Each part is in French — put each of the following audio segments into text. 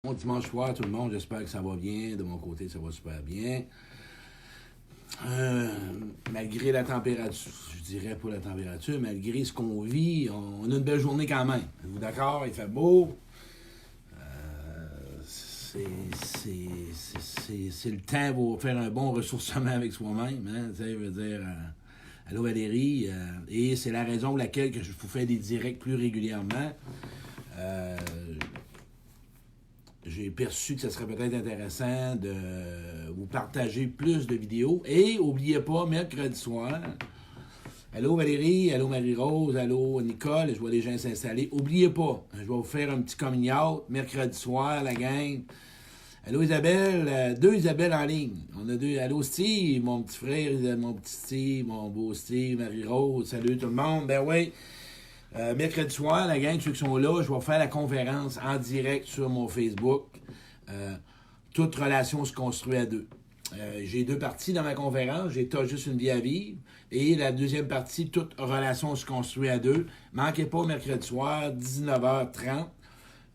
Bon dimanche soir, tout le monde, j'espère que ça va bien. De mon côté, ça va super bien. Malgré la température, je dirais pas la température, malgré ce qu'on vit, on a une belle journée quand même. Êtes-vous d'accord? Il fait beau. C'est le temps pour faire un bon ressourcement avec soi-même. Hein? Tu sais, je veux dire, allô Valérie. Et c'est la raison pour laquelle que je vous fais des directs plus régulièrement. J'ai perçu que ce serait peut-être intéressant de vous partager plus de vidéos. Et n'oubliez pas, mercredi soir, allô Valérie, allô Marie-Rose, allô Nicole, je vois les gens s'installer. N'oubliez pas, je vais vous faire un petit coming out mercredi soir, la gang. Allô Isabelle, deux Isabelle en ligne. On a deux. Allô Steve, mon petit frère, mon petit Steve, mon beau Steve, Marie-Rose, salut tout le monde. Ben oui. Mercredi soir, la gang, ceux qui sont là, je vais faire la conférence en direct sur mon Facebook. Toute relation se construit à deux. J'ai deux parties dans ma conférence. J'ai T'as juste une vie à vivre. Et la deuxième partie, toute relation se construit à deux. Manquez pas mercredi soir, 19h30.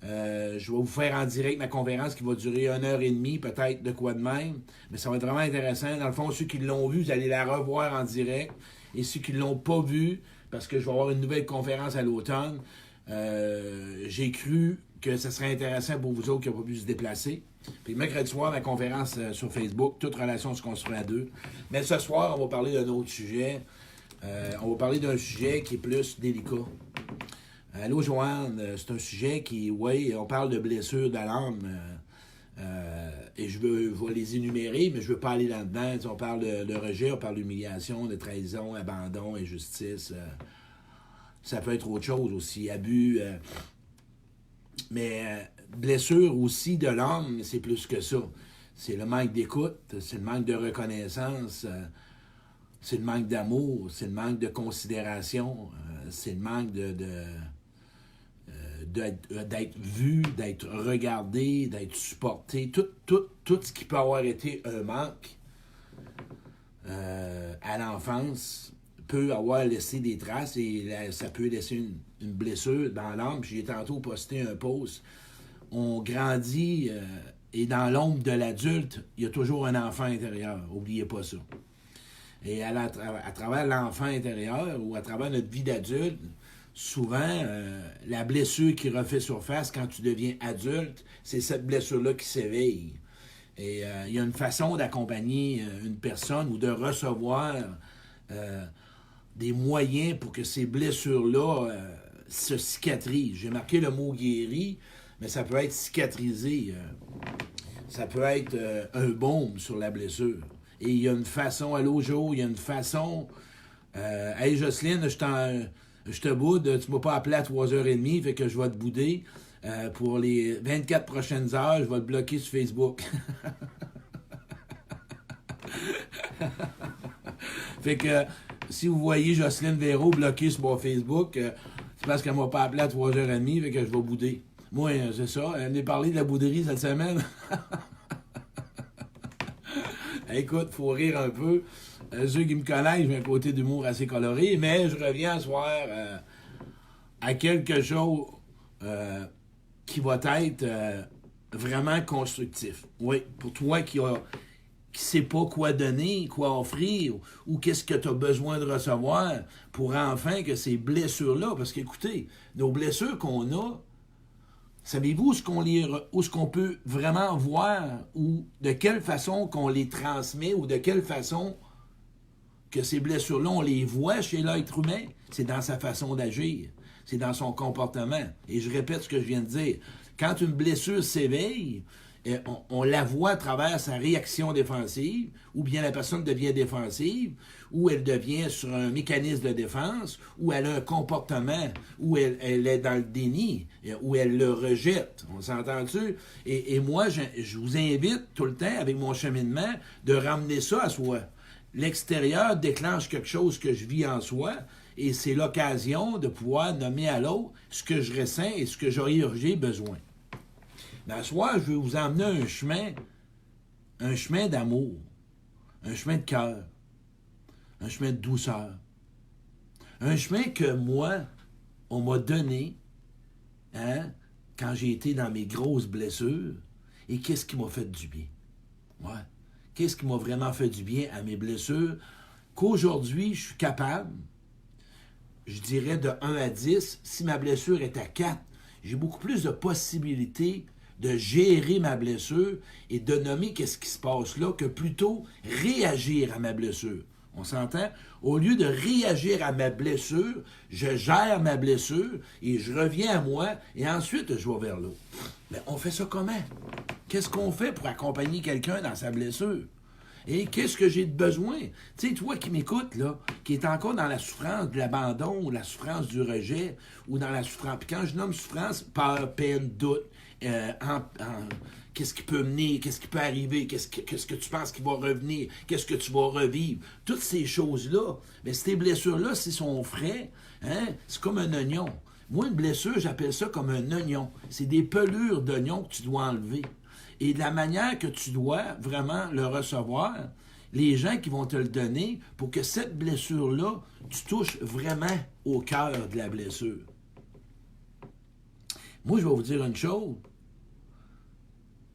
Je vais vous faire en direct ma conférence qui va durer 1h30, peut-être de quoi de même. Mais ça va être vraiment intéressant. Dans le fond, ceux qui l'ont vu, vous allez la revoir en direct. Et ceux qui ne l'ont pas vu, parce que je vais avoir une nouvelle conférence à l'automne, j'ai cru que ce serait intéressant pour vous autres qui n'ont pas pu se déplacer. Puis mercredi soir, ma conférence sur Facebook, toute relation se construit à deux. Mais ce soir, on va parler d'un autre sujet. On va parler d'un sujet qui est plus délicat. Allô Joanne, c'est un sujet qui, oui, on parle de blessures de l'âme. Et je vais les énumérer, mais je ne veux pas aller là-dedans. On parle de rejet, on parle d'humiliation, de trahison, abandon, injustice. Ça peut être autre chose aussi, abus. Mais blessure aussi de l'âme, c'est plus que ça. C'est le manque d'écoute, c'est le manque de reconnaissance, c'est le manque d'amour, c'est le manque de considération, c'est le manque d'être vu, d'être regardé, d'être supporté, tout ce qui peut avoir été un manque à l'enfance peut avoir laissé des traces et ça peut laisser une blessure dans l'âme. J'ai tantôt posté un post. On grandit et dans l'ombre de l'adulte, il y a toujours un enfant intérieur. N'oubliez pas ça. Et à travers l'enfant intérieur ou à travers notre vie d'adulte, souvent, la blessure qui refait surface quand tu deviens adulte, c'est cette blessure-là qui s'éveille. Et il y a une façon d'accompagner une personne ou de recevoir des moyens pour que ces blessures-là se cicatrisent. J'ai marqué le mot guéri, mais ça peut être cicatrisé. Ça peut être un baume sur la blessure. Et il y a une façon, allô Joe, il y a une façon... hey Jocelyne, je te boude, tu m'as pas appelé à 3h30, fait que je vais te bouder. Pour les 24 prochaines heures, je vais te bloquer sur Facebook. Fait que si vous voyez Jocelyne Véro bloquée sur mon Facebook, c'est parce qu'elle m'a pas appelé à 3h30, fait que je vais bouder. Moi, c'est ça. Elle m'a parlé de la bouderie cette semaine. Écoute, faut rire un peu. Ceux qui me connaissent, j'ai un côté d'humour assez coloré, mais je reviens ce soir à quelque chose qui va être vraiment constructif. Oui, pour toi qui sait pas quoi donner, quoi offrir, ou qu'est-ce que tu as besoin de recevoir pour enfin que ces blessures-là, parce qu'écoutez, nos blessures qu'on a, savez-vous où ce qu'on peut vraiment voir ou de quelle façon qu'on les transmet ou de quelle façon que ces blessures-là, on les voit chez l'être humain? C'est dans sa façon d'agir. C'est dans son comportement. Et je répète ce que je viens de dire. Quand une blessure s'éveille, on la voit à travers sa réaction défensive, ou bien la personne devient défensive, ou elle devient sur un mécanisme de défense, ou elle a un comportement, ou elle est dans le déni, ou elle le rejette. On s'entend-tu? Et moi, je vous invite tout le temps, avec mon cheminement, de ramener ça à soi. L'extérieur déclenche quelque chose que je vis en soi, et c'est l'occasion de pouvoir nommer à l'autre ce que je ressens et ce que j'ai besoin. Mais ce soir, je vais vous emmener un chemin d'amour, un chemin de cœur, un chemin de douceur, un chemin que moi, on m'a donné, hein, quand j'ai été dans mes grosses blessures, et qu'est-ce qui m'a fait du bien. Ouais. Qu'est-ce qui m'a vraiment fait du bien à mes blessures, qu'aujourd'hui, je suis capable, je dirais de 1 à 10, si ma blessure est à 4, j'ai beaucoup plus de possibilités de gérer ma blessure et de nommer qu'est-ce qui se passe là, que plutôt réagir à ma blessure. On s'entend? Au lieu de réagir à ma blessure, je gère ma blessure et je reviens à moi et ensuite je vais vers l'autre. Mais on fait ça comment? Qu'est-ce qu'on fait pour accompagner quelqu'un dans sa blessure? Et qu'est-ce que j'ai de besoin? Tu sais, toi qui m'écoutes, là, qui est encore dans la souffrance de l'abandon ou la souffrance du rejet ou dans la souffrance. Puis quand je nomme souffrance, peur, peine, doute, qu'est-ce qui peut mener, qu'est-ce qui peut arriver, qu'est-ce que tu penses qui va revenir, qu'est-ce que tu vas revivre. Toutes ces choses-là, mais ces blessures-là, s'ils sont frais, hein, c'est comme un oignon. Moi, une blessure, j'appelle ça comme un oignon. C'est des pelures d'oignon que tu dois enlever. Et de la manière que tu dois vraiment le recevoir, les gens qui vont te le donner, pour que cette blessure-là, tu touches vraiment au cœur de la blessure. Moi, je vais vous dire une chose.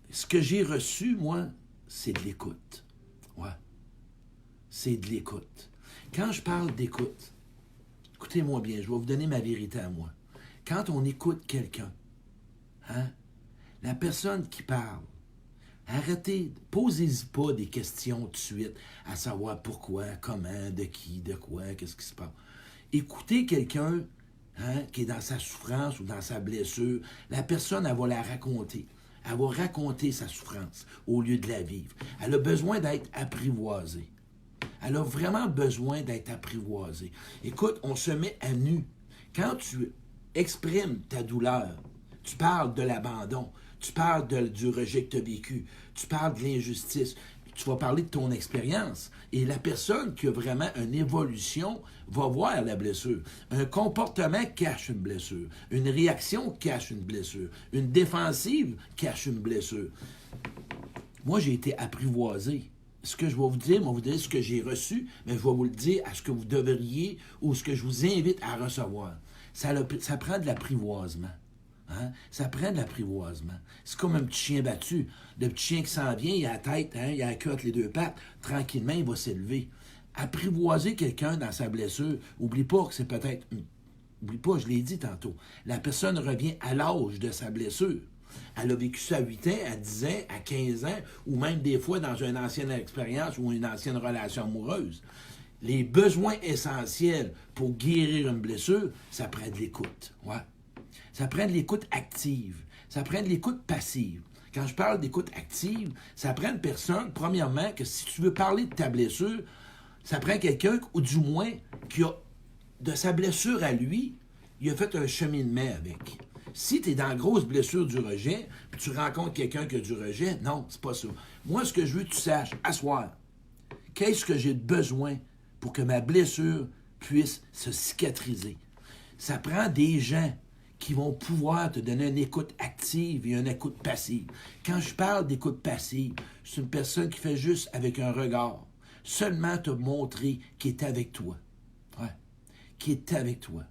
Ce que j'ai reçu, moi, c'est de l'écoute. Ouais. C'est de l'écoute. Quand je parle d'écoute, écoutez-moi bien, je vais vous donner ma vérité à moi. Quand on écoute quelqu'un, hein, la personne qui parle, arrêtez, posez-y pas des questions tout de suite, à savoir pourquoi, comment, de qui, de quoi, qu'est-ce qui se passe. Écoutez quelqu'un, hein, qui est dans sa souffrance ou dans sa blessure, la personne, elle va la raconter. Elle va raconter sa souffrance au lieu de la vivre. Elle a besoin d'être apprivoisée. Elle a vraiment besoin d'être apprivoisée. Écoute, on se met à nu. Quand tu exprimes ta douleur, tu parles de l'abandon, tu parles du rejet que tu as vécu, tu parles de l'injustice, tu vas parler de ton expérience. Et la personne qui a vraiment une évolution va voir la blessure. Un comportement cache une blessure. Une réaction cache une blessure. Une défensive cache une blessure. Moi, j'ai été apprivoisé. Ce que je vais vous dire ce que j'ai reçu, mais je vais vous le dire à ce que vous devriez ou ce que je vous invite à recevoir. Ça prend de l'apprivoisement. Hein? Ça prend de l'apprivoisement. C'est comme un petit chien battu. Le petit chien qui s'en vient, il a la tête, hein? Il a la queue entre les deux pattes. Tranquillement, il va s'élever. Apprivoiser quelqu'un dans sa blessure, oublie pas que c'est peut-être... Oublie pas, je l'ai dit tantôt. La personne revient à l'âge de sa blessure. Elle a vécu ça à 8 ans, à 10 ans, à 15 ans, ou même des fois dans une ancienne expérience ou une ancienne relation amoureuse. Les besoins essentiels pour guérir une blessure, ça prend de l'écoute. Ouais. Ça prend de l'écoute active. Ça prend de l'écoute passive. Quand je parle d'écoute active, ça prend une personne, premièrement, que si tu veux parler de ta blessure, ça prend quelqu'un, ou du moins, qui a, de sa blessure à lui, il a fait un cheminement avec. Si tu es dans la grosse blessure du rejet, puis tu rencontres quelqu'un qui a du rejet, non, c'est pas ça. Moi, ce que je veux que tu saches, à soir, qu'est-ce que j'ai besoin pour que ma blessure puisse se cicatriser? Ça prend des gens qui vont pouvoir te donner une écoute active et une écoute passive. Quand je parle d'écoute passive, c'est une personne qui fait juste avec un regard, seulement te montrer qu'il est avec toi. Ouais. Qu'il est avec toi.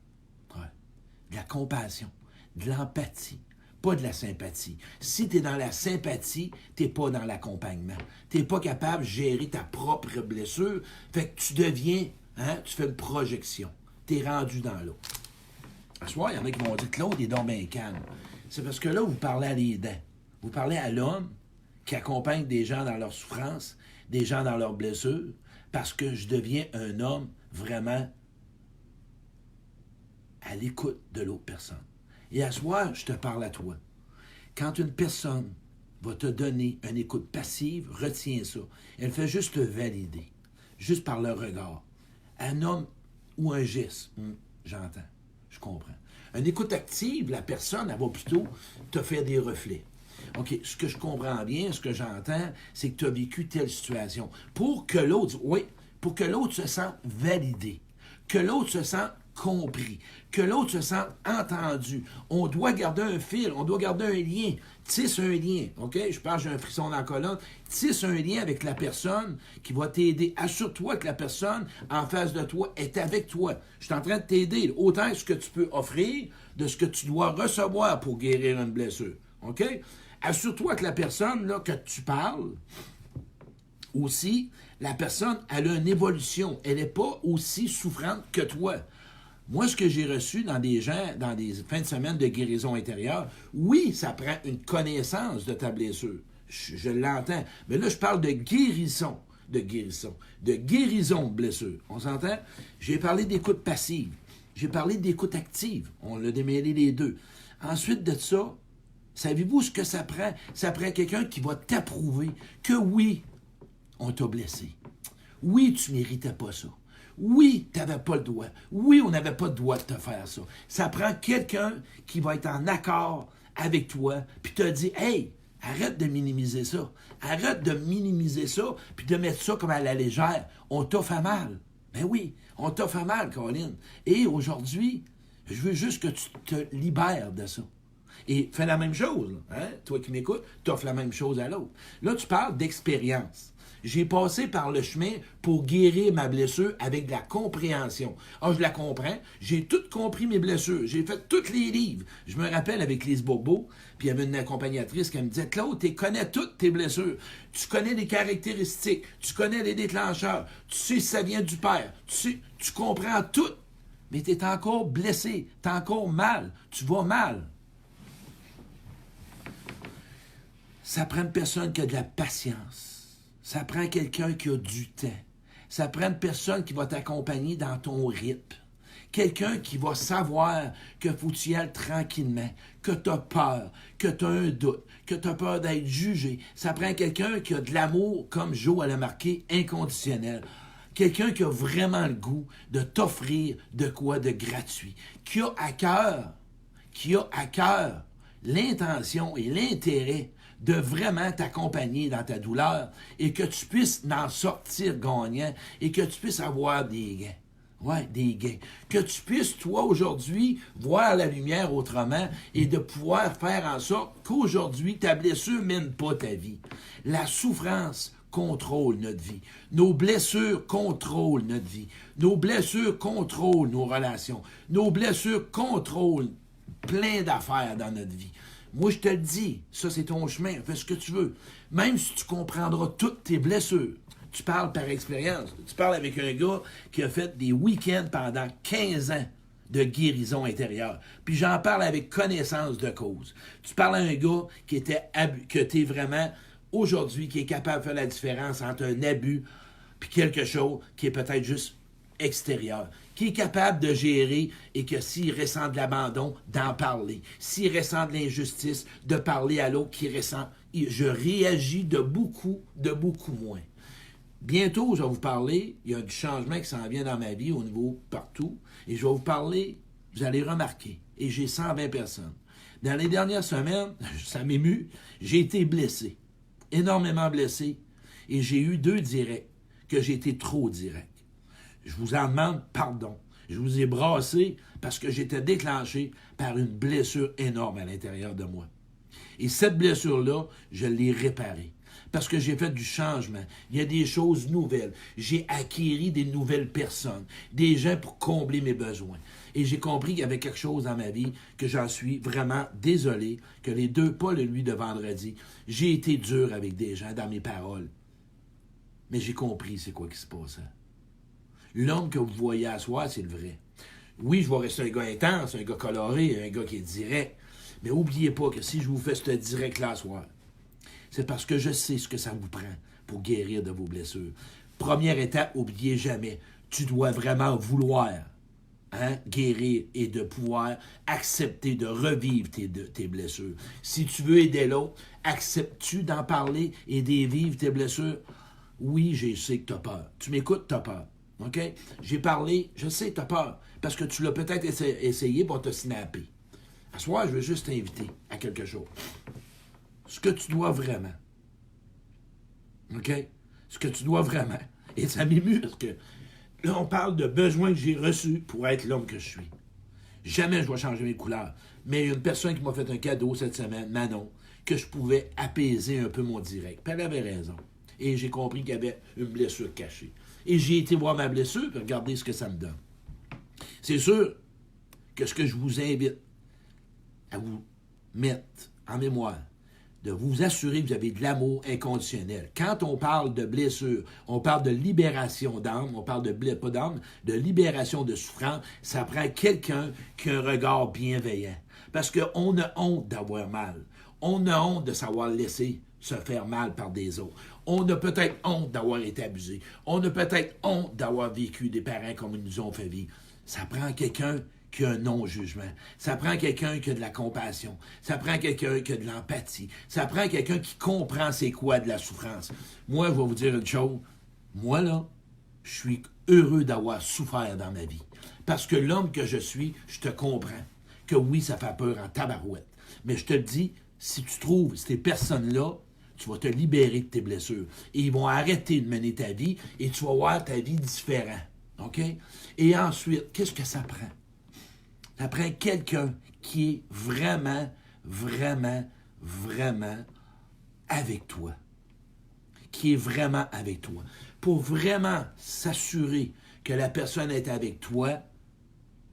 Ouais. De la compassion, de l'empathie, pas de la sympathie. Si tu es dans la sympathie, tu n'es pas dans l'accompagnement. Tu n'es pas capable de gérer ta propre blessure, fait que tu deviens, hein, tu fais une projection. Tu es rendu dans l'eau. À ce soir, il y en a qui vont dire que l'autre est donc bien calme. C'est parce que là, vous parlez à les dents. Vous parlez à l'homme qui accompagne des gens dans leur souffrance, des gens dans leurs blessures, parce que je deviens un homme vraiment à l'écoute de l'autre personne. Et à ce soir, je te parle à toi. Quand une personne va te donner une écoute passive, retiens ça. Elle fait juste te valider, juste par le regard. Un homme ou un geste, j'entends. Je comprends. Une écoute active, la personne, elle va plutôt te faire des reflets. OK, ce que je comprends bien, ce que j'entends, c'est que tu as vécu telle situation. Pour que l'autre, oui, pour que l'autre se sente validé, que l'autre se sente compris, que l'autre se sente entendu. On doit garder un fil, on doit garder un lien. Tisse un lien, OK? Je parle, j'ai un frisson dans la colonne. Tisse un lien avec la personne qui va t'aider. Assure-toi que la personne en face de toi est avec toi. Je suis en train de t'aider, autant ce que tu peux offrir de ce que tu dois recevoir pour guérir une blessure, OK? Assure-toi que la personne là, que tu parles, aussi, la personne, elle a une évolution. Elle n'est pas aussi souffrante que toi. Moi, ce que j'ai reçu dans des gens, dans des fins de semaine de guérison intérieure, oui, ça prend une connaissance de ta blessure. Je l'entends. Mais là, je parle de guérison. De guérison de blessure. On s'entend? J'ai parlé d'écoute passive. J'ai parlé d'écoute active. On l'a démêlé les deux. Ensuite de ça, savez-vous ce que ça prend? Ça prend quelqu'un qui va t'approuver que oui, on t'a blessé. Oui, tu ne méritais pas ça. Oui, tu n'avais pas le droit. Oui, on n'avait pas le droit de te faire ça. Ça prend quelqu'un qui va être en accord avec toi, puis te dit, hey, arrête de minimiser ça. Arrête de minimiser ça, puis de mettre ça comme à la légère. On t'a fait mal. Ben oui, on t'a fait mal, Colin. Et aujourd'hui, je veux juste que tu te libères de ça. Et fais la même chose. Hein? Toi qui m'écoutes, tu offres la même chose à l'autre. Là, tu parles d'expérience. J'ai passé par le chemin pour guérir ma blessure avec de la compréhension. Ah, je la comprends. J'ai tout compris mes blessures. J'ai fait tous les livres. Je me rappelle avec Lise Bourbeau, puis il y avait une accompagnatrice qui me disait, Claude, tu connais toutes tes blessures. Tu connais les caractéristiques. Tu connais les déclencheurs. Tu sais si ça vient du père. Tu comprends tout. Mais tu es encore blessé. Tu es encore mal. Tu vas mal. Ça prend une personne qui a de la patience. Ça prend quelqu'un qui a du temps. Ça prend une personne qui va t'accompagner dans ton rythme. Quelqu'un qui va savoir que faut y aller tranquillement, que tu as peur, que tu as un doute, que tu as peur d'être jugé. Ça prend quelqu'un qui a de l'amour, comme Jo l'a marqué, inconditionnel. Quelqu'un qui a vraiment le goût de t'offrir de quoi de gratuit. Qui a à cœur l'intention et l'intérêt de vraiment t'accompagner dans ta douleur et que tu puisses en sortir gagnant et que tu puisses avoir des gains. Ouais, des gains. Que tu puisses, toi, aujourd'hui, voir la lumière autrement et de pouvoir faire en sorte qu'aujourd'hui, ta blessure mène pas ta vie. La souffrance contrôle notre vie. Nos blessures contrôlent notre vie. Nos blessures contrôlent nos relations. Nos blessures contrôlent plein d'affaires dans notre vie. Moi, je te le dis, ça, c'est ton chemin, fais ce que tu veux. Même si tu comprendras toutes tes blessures, tu parles par expérience. Tu parles avec un gars qui a fait des week-ends pendant 15 ans de guérison intérieure. Puis j'en parle avec connaissance de cause. Tu parles à un gars que t'es vraiment, aujourd'hui, qui est capable de faire la différence entre un abus puis quelque chose qui est peut-être juste extérieur, qui est capable de gérer et que s'il ressent de l'abandon, d'en parler. S'il ressent de l'injustice, de parler à l'autre qui ressent. Je réagis de beaucoup moins. Bientôt, je vais vous parler, il y a du changement qui s'en vient dans ma vie au niveau partout, et je vais vous parler, vous allez remarquer, et j'ai 120 personnes. Dans les dernières semaines, ça m'émue, j'ai été blessé, énormément blessé, et j'ai eu 2 directs, que j'ai été trop direct. Je vous en demande pardon. Je vous ai brassé parce que j'étais déclenché par une blessure énorme à l'intérieur de moi. Et cette blessure-là, je l'ai réparée. Parce que j'ai fait du changement. Il y a des choses nouvelles. J'ai acquis des nouvelles personnes, des gens pour combler mes besoins. Et j'ai compris qu'il y avait quelque chose dans ma vie que j'en suis vraiment désolé, que les 2 pas le lui de vendredi, j'ai été dur avec des gens dans mes paroles. Mais j'ai compris c'est quoi qui se passait. L'homme que vous voyez à soir, c'est le vrai. Oui, je vais rester un gars intense, un gars coloré, un gars qui est direct. Mais n'oubliez pas que si je vous fais ce direct-là à soir, c'est parce que je sais ce que ça vous prend pour guérir de vos blessures. Première étape, n'oubliez jamais, tu dois vraiment vouloir guérir et de pouvoir accepter de revivre tes blessures. Si tu veux aider l'autre, acceptes-tu d'en parler et de vivre tes blessures? Oui, je sais que tu as peur. Tu m'écoutes, tu as peur. OK? J'ai parlé, je sais que tu as peur, parce que tu l'as peut-être essayé pour te snapper. À ce soir, je veux juste t'inviter à quelque chose. Ce que tu dois vraiment. OK? Ce que tu dois vraiment. Et ça m'émue parce que Là, on parle de besoins que j'ai reçus pour être l'homme que je suis. Jamais je vais changer mes couleurs. Mais il y a une personne qui m'a fait un cadeau cette semaine, Manon, que je pouvais apaiser un peu mon direct. Puis elle avait raison. Et j'ai compris qu'il y avait une blessure cachée. Et j'ai été voir ma blessure, puis regardez ce que ça me donne. C'est sûr que ce que je vous invite à vous mettre en mémoire, de vous assurer que vous avez de l'amour inconditionnel. Quand on parle de blessure, on parle de libération d'âme, on parle pas d'âme, de libération de souffrance, ça prend quelqu'un qui a un regard bienveillant. Parce qu'on a honte d'avoir mal. On a honte de savoir laisser se faire mal par des autres. On a peut-être honte d'avoir été abusé. On a peut-être honte d'avoir vécu des parents comme ils nous ont fait vivre. Ça prend quelqu'un qui a un non-jugement. Ça prend quelqu'un qui a de la compassion. Ça prend quelqu'un qui a de l'empathie. Ça prend quelqu'un qui comprend c'est quoi de la souffrance. Moi, je vais vous dire une chose. Moi, là, je suis heureux d'avoir souffert dans ma vie. Parce que l'homme que je suis, je te comprends. Que oui, ça fait peur en tabarouette. Mais je te le dis, si tu trouves ces personnes-là, tu vas te libérer de tes blessures. Et ils vont arrêter de mener ta vie et tu vas voir ta vie différente. OK? Et ensuite, qu'est-ce que ça prend? Ça prend quelqu'un qui est vraiment, vraiment, vraiment avec toi. Qui est vraiment avec toi. Pour vraiment s'assurer que la personne est avec toi,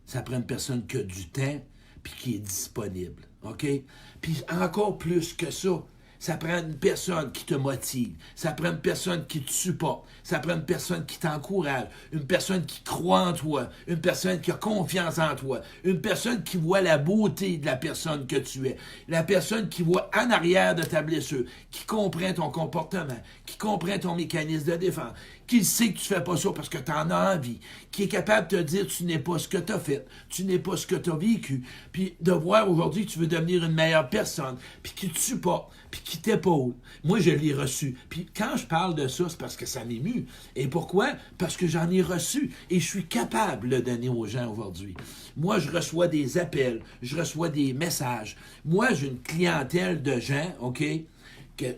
ça prend une personne qui a du temps puis qui est disponible. OK? Puis encore plus que ça prend une personne qui te motive. Ça prend une personne qui te supporte. Ça prend une personne qui t'encourage. Une personne qui croit en toi. Une personne qui a confiance en toi. Une personne qui voit la beauté de la personne que tu es. La personne qui voit en arrière de ta blessure. Qui comprend ton comportement. Qui comprend ton mécanisme de défense. Qui sait que tu ne fais pas ça parce que tu en as envie. Qui est capable de te dire tu n'es pas ce que tu as fait. Tu n'es pas ce que tu as vécu. Puis de voir aujourd'hui que tu veux devenir une meilleure personne. Puis qui te supporte. Puis qui t'épaule. Moi, je l'ai reçu. Puis quand je parle de ça, c'est parce que ça m'émue. Et pourquoi? Parce que j'en ai reçu. Et je suis capable de le donner aux gens aujourd'hui. Moi, je reçois des appels. Je reçois des messages. Moi, j'ai une clientèle de gens, OK, que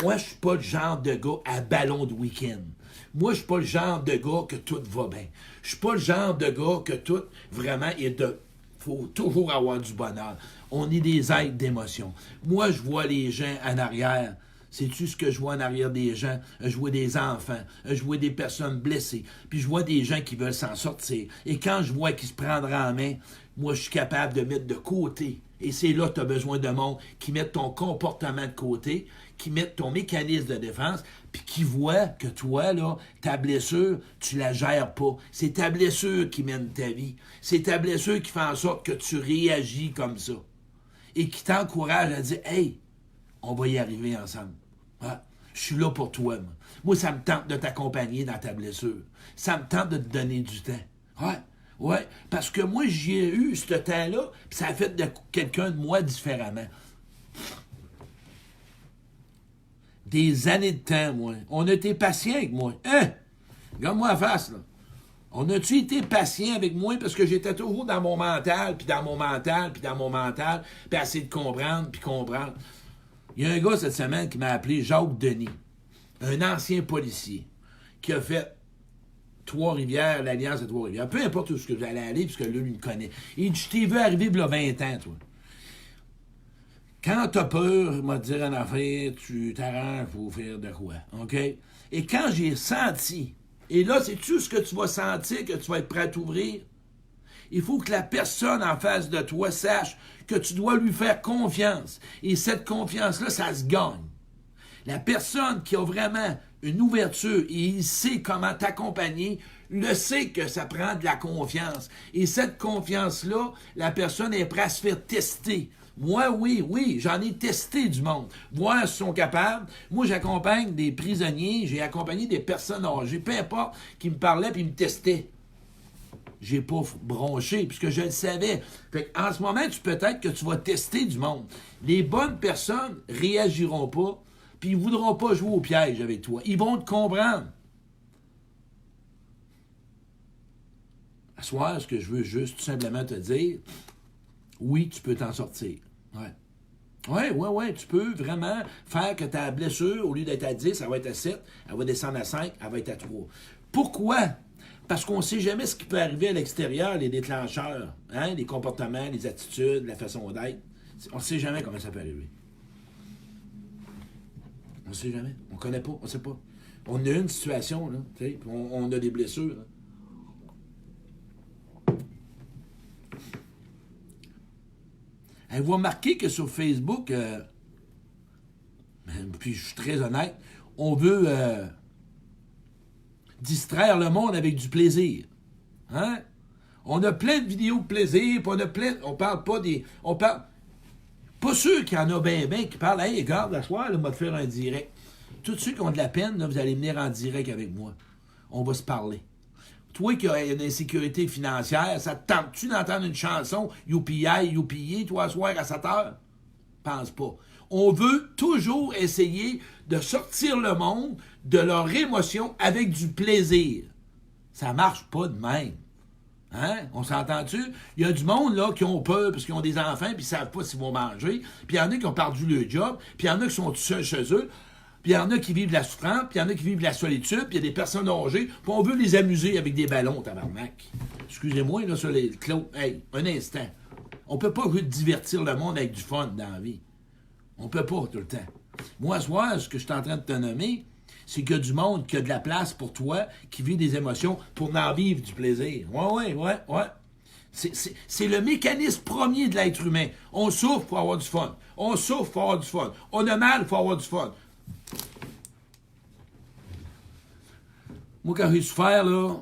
moi, je suis pas le genre de gars à ballon de week-end. Moi, je suis pas le genre de gars que tout va bien. Je suis pas le genre de gars que tout, vraiment, est de... faut toujours avoir du bonheur. On est des êtres d'émotion. Moi, je vois les gens en arrière. Sais-tu ce que je vois en arrière des gens? Je vois des enfants, je vois des personnes blessées, puis je vois des gens qui veulent s'en sortir. Et quand je vois qu'ils se prendraient en main, moi, je suis capable de mettre de côté. Et c'est là que tu as besoin de monde qui mette ton comportement de côté, qui mette ton mécanisme de défense, puis qui voit que toi, là, ta blessure, tu la gères pas. C'est ta blessure qui mène ta vie. C'est ta blessure qui fait en sorte que tu réagis comme ça. Et qui t'encourage à dire « Hey, on va y arriver ensemble. Ah, je suis là pour toi. Moi, ça me tente de t'accompagner dans ta blessure. Ça me tente de te donner du temps. Ouais, parce que moi, j'ai eu ce temps-là, puis ça a fait de quelqu'un de moi différemment. Des années de temps, moi. On a été patient avec moi. Hein? Regarde-moi la face, là. On a-tu été patient avec moi parce que j'étais toujours dans mon mental, puis dans mon mental, puis dans mon mental, puis essayer de comprendre, puis comprendre. Il y a un gars cette semaine qui m'a appelé Jacques Denis, un ancien policier, qui a fait Trois-Rivières, l'Alliance de Trois-Rivières. Peu importe où ce que j'allais aller, puisque là, lui me connaît. Il dit, je t'ai vu arriver il y a 20 ans, toi. Quand t'as peur, il m'a dit en affaire, tu t'arranges pour faire de quoi, OK? Et quand j'ai senti, et là, c'est-tu ce que tu vas sentir, que tu vas être prêt à t'ouvrir? Il faut que la personne en face de toi sache que tu dois lui faire confiance. Et cette confiance-là, ça se gagne. La personne qui a vraiment une ouverture et il sait comment t'accompagner, le sait que ça prend de la confiance. Et cette confiance-là, la personne est prête à se faire tester. Moi, oui, j'en ai testé du monde. Voir s'ils sont capables. Moi, j'accompagne des prisonniers, j'ai accompagné des personnes âgées, peu importe, qui me parlaient puis me testaient. J'ai pas bronché, puisque je le savais. Fait en ce moment, peut-être que tu vas tester du monde. Les bonnes personnes réagiront pas, puis ils voudront pas jouer au piège avec toi. Ils vont te comprendre. À soir, ce que je veux juste tout simplement te dire, oui, tu peux t'en sortir. Ouais, tu peux vraiment faire que ta blessure, au lieu d'être à 10, elle va être à 7, elle va descendre à 5, elle va être à 3. Pourquoi? Parce qu'on ne sait jamais ce qui peut arriver à l'extérieur, les déclencheurs, hein? Les comportements, les attitudes, la façon d'être. On ne sait jamais comment ça peut arriver. On ne sait jamais. On ne connaît pas. On ne sait pas. On a une situation, là, on a des blessures. Là. Vous remarquez que sur Facebook, puis je suis très honnête, on veut distraire le monde avec du plaisir. Hein? On a plein de vidéos de plaisir, puis on parle pas des... On parle... Pas sûr qu'il y en a bien qui parlent « Hey, regarde, la soirée, on va te faire un direct. » Tous ceux qui ont de la peine, là, vous allez venir en direct avec moi. On va se parler. Toi qui as une insécurité financière, ça te tente-tu d'entendre une chanson « Youpi, youpi, toi, ce soir à 7 heures? » Pense pas. On veut toujours essayer de sortir le monde de leur émotion avec du plaisir. Ça marche pas de même. Hein? On s'entend-tu? Il y a du monde là qui ont peur parce qu'ils ont des enfants puis ils savent pas s'ils vont manger. Puis il y en a qui ont perdu le job. Puis il y en a qui sont tout seuls chez eux. Puis il y en a qui vivent de la souffrance. Puis il y en a qui vivent de la solitude. Puis il y a des personnes âgées. Puis on veut les amuser avec des ballons, tabarnak. Excusez-moi, là, sur les clos. Hey, un instant. On peut pas divertir le monde avec du fun dans la vie. On peut pas tout le temps. Moi, ce soir, ce que je suis en train de te nommer, c'est qu'il y a du monde qui a de la place pour toi, qui vit des émotions pour en vivre du plaisir. Ouais. C'est le mécanisme premier de l'être humain. On souffre pour avoir du fun. On souffre pour avoir du fun. On a mal pour avoir du fun. Moi, quand j'ai souffert, là,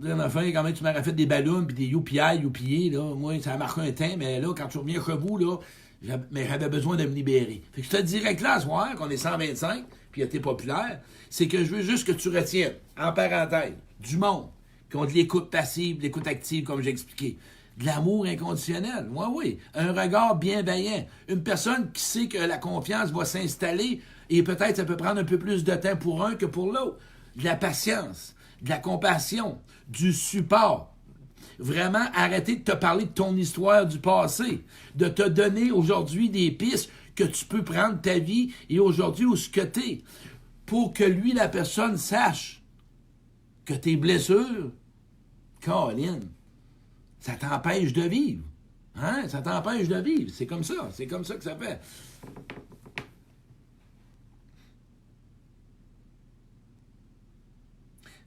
quand même, tu m'aurais fait des ballons puis des youpiés, là. Moi, ça a marqué un temps, mais là, quand tu reviens chez vous, là, j'avais besoin de me libérer. Fait que je te dirais que là, à ce soir, qu'on est 125, puis t'es populaire, c'est que je veux juste que tu retiennes, en parenthèse, du monde, qui ont de l'écoute passive, de l'écoute active, comme j'ai expliqué. De l'amour inconditionnel, oui. Un regard bienveillant. Une personne qui sait que la confiance va s'installer et peut-être ça peut prendre un peu plus de temps pour un que pour l'autre. De la patience, de la compassion, du support. Vraiment, arrêter de te parler de ton histoire du passé, de te donner aujourd'hui des pistes que tu peux prendre ta vie et aujourd'hui où ce que t'es, pour que lui, la personne, sache que tes blessures, Caroline, ça t'empêche de vivre. Hein? Ça t'empêche de vivre. C'est comme ça que ça fait.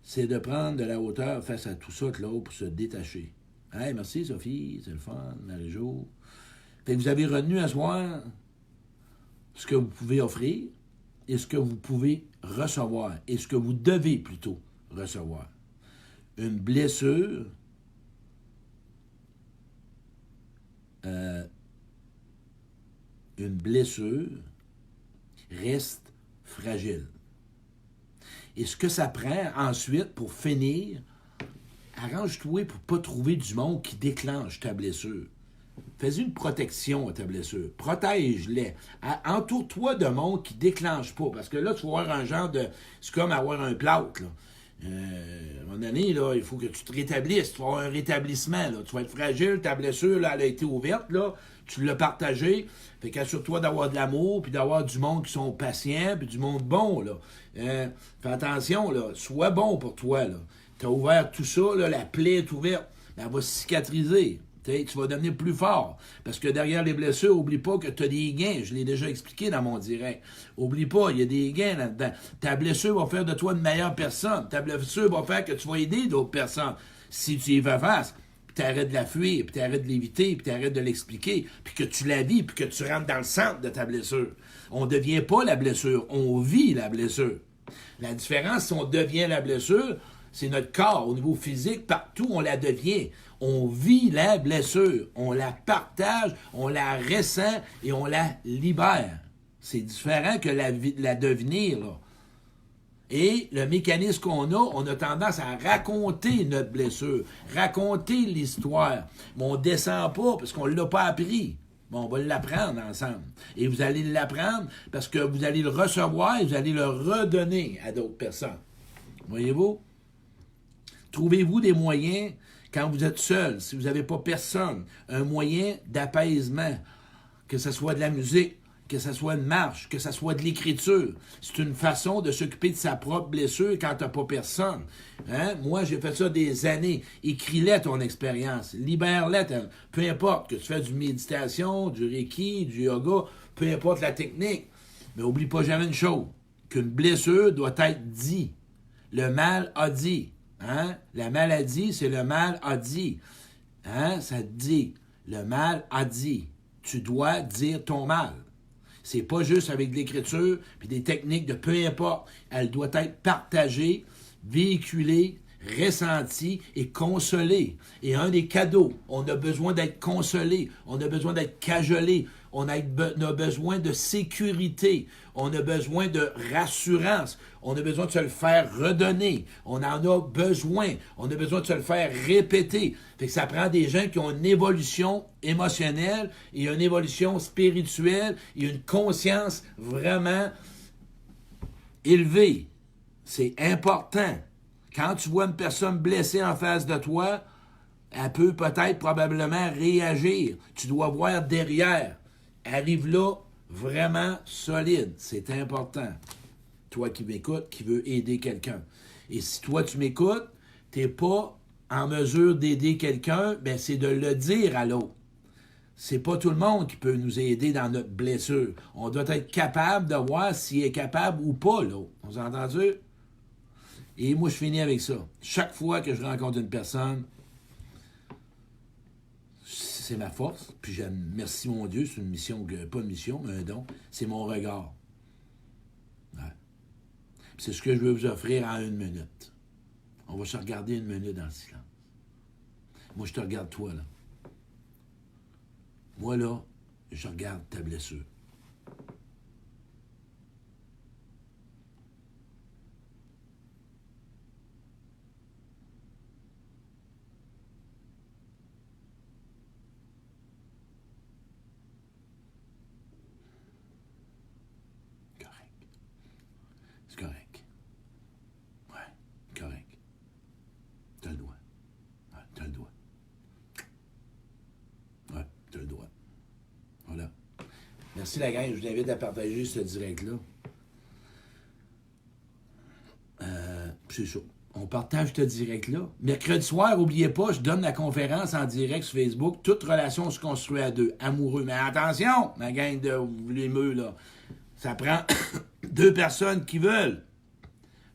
C'est de prendre de la hauteur face à tout ça que l'autre pour se détacher. Hey, merci Sophie, c'est le fun, Marie-Jo. Fait que vous avez retenu à ce soir ce que vous pouvez offrir et ce que vous pouvez recevoir et ce que vous devez plutôt recevoir. Une blessure reste fragile. Et ce que ça prend ensuite pour finir, arrange-toi pour ne pas trouver du monde qui déclenche ta blessure. Fais une protection à ta blessure. Protège-les. Entoure-toi de monde qui ne déclenche pas. Parce que là, tu vas avoir un genre de... C'est comme avoir un plâtre, là. À un moment donné, là, il faut que tu te rétablisses. Tu vas avoir un rétablissement. Là. Tu vas être fragile. Ta blessure, là, elle a été ouverte. Là. Tu l'as partagée. Fait qu'assure-toi d'avoir de l'amour, puis d'avoir du monde qui sont patients, puis du monde bon. Là. Fais attention, là. Sois bon pour toi. Tu as ouvert tout ça, là, la plaie est ouverte. Elle va cicatriser. Tu vas devenir plus fort. Parce que derrière les blessures, oublie pas que tu as des gains. Je l'ai déjà expliqué dans mon direct. Oublie pas, il y a des gains là-dedans. Ta blessure va faire de toi une meilleure personne. Ta blessure va faire que tu vas aider d'autres personnes. Si tu y vas face, puis tu arrêtes de la fuir, puis tu arrêtes de l'éviter, puis tu arrêtes de l'expliquer, puis que tu la vis, puis que tu rentres dans le centre de ta blessure. On ne devient pas la blessure, on vit la blessure. La différence, si on devient la blessure, c'est notre corps, au niveau physique, partout, on la devient. On vit la blessure, on la partage, on la ressent et on la libère. C'est différent que la devenir, là. Et le mécanisme qu'on a, on a tendance à raconter notre blessure, raconter l'histoire. Mais on ne descend pas parce qu'on ne l'a pas appris. Bon, on va l'apprendre ensemble. Et vous allez l'apprendre parce que vous allez le recevoir et vous allez le redonner à d'autres personnes. Voyez-vous? Trouvez-vous des moyens, quand vous êtes seul, si vous n'avez pas personne, un moyen d'apaisement, que ce soit de la musique, que ça soit une marche, que ça soit de l'écriture. C'est une façon de s'occuper de sa propre blessure quand t'as pas personne. Hein? Moi, j'ai fait ça des années. Écris-les ton expérience. Libère-les. Peu importe que tu fais du méditation, du reiki, du yoga, peu importe la technique. Mais oublie pas jamais une chose, qu'une blessure doit être dit. Le mal a dit. Hein? La maladie, c'est le mal a dit. Hein? Ça te dit. Le mal a dit. Tu dois dire ton mal. C'est pas juste avec de l'écriture puis des techniques de peu importe. Elle doit être partagée, véhiculée, ressentie et consolée. Et un des cadeaux, on a besoin d'être consolé, on a besoin d'être cajolé, on a besoin de sécurité, on a besoin de rassurance, on a besoin de se le faire redonner, on en a besoin de se le faire répéter. Fait que ça prend des gens qui ont une évolution émotionnelle et une évolution spirituelle et une conscience vraiment élevée. C'est important. Quand tu vois une personne blessée en face de toi, elle peut peut-être probablement réagir. Tu dois voir derrière. Arrive là vraiment solide. C'est important. Toi qui m'écoutes, qui veux aider quelqu'un. Et si toi tu m'écoutes, tu n'es pas en mesure d'aider quelqu'un, ben c'est de le dire à l'autre. C'est pas tout le monde qui peut nous aider dans notre blessure. On doit être capable de voir s'il est capable ou pas, l'autre. On s'est entendu? Et moi, je finis avec ça. Chaque fois que je rencontre une personne, c'est ma force. Puis merci mon Dieu, c'est une mission, pas une mission, mais un don. C'est mon regard. Ouais. C'est ce que je veux vous offrir en 1 minute. On va se regarder 1 minute dans le silence. Moi, je te regarde toi, là. Moi, là, je regarde ta blessure. C'est correct. Ouais, correct. T'as le droit. Ouais, t'as le droit. Ouais, t'as le droit. Voilà. Merci la gang. Je vous invite à partager ce direct-là. C'est ça. On partage ce direct-là. Mercredi soir, n'oubliez pas, je donne la conférence en direct sur Facebook. Toute relation se construit à 2. Amoureux. Mais attention, ma gang de l'émeu, là. Ça prend 2 personnes qui veulent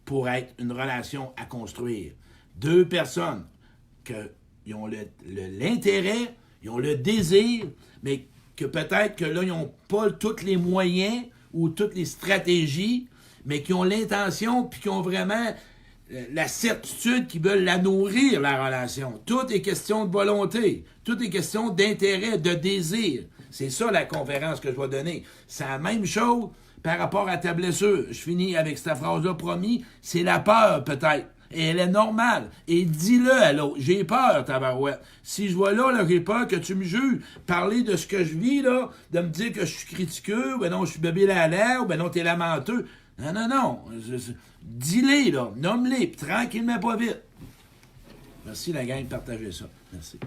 pour être une relation à construire. 2 personnes qui ont l'intérêt, ils ont le désir, mais que peut-être que là, ils n'ont pas tous les moyens ou toutes les stratégies, mais qui ont l'intention puis qui ont vraiment la certitude qu'ils veulent la nourrir, la relation. Tout est question de volonté. Tout est question d'intérêt, de désir. C'est ça la conférence que je vais donner. C'est la même chose par rapport à ta blessure. Je finis avec cette phrase-là, promis. C'est la peur, peut-être. Et elle est normale. Et dis-le à l'autre. J'ai peur, tabarouette. Si je vois là, j'ai peur que tu me juges. Parler de ce que je vis, là, de me dire que je suis critiqueux, ou ben non, je suis bébé à l'air, ou ben non, t'es lamenteux. Non, non, non. Dis-les, là. Nomme-les, puis tranquillement, pas vite. Merci, la gang, de partager ça. Merci.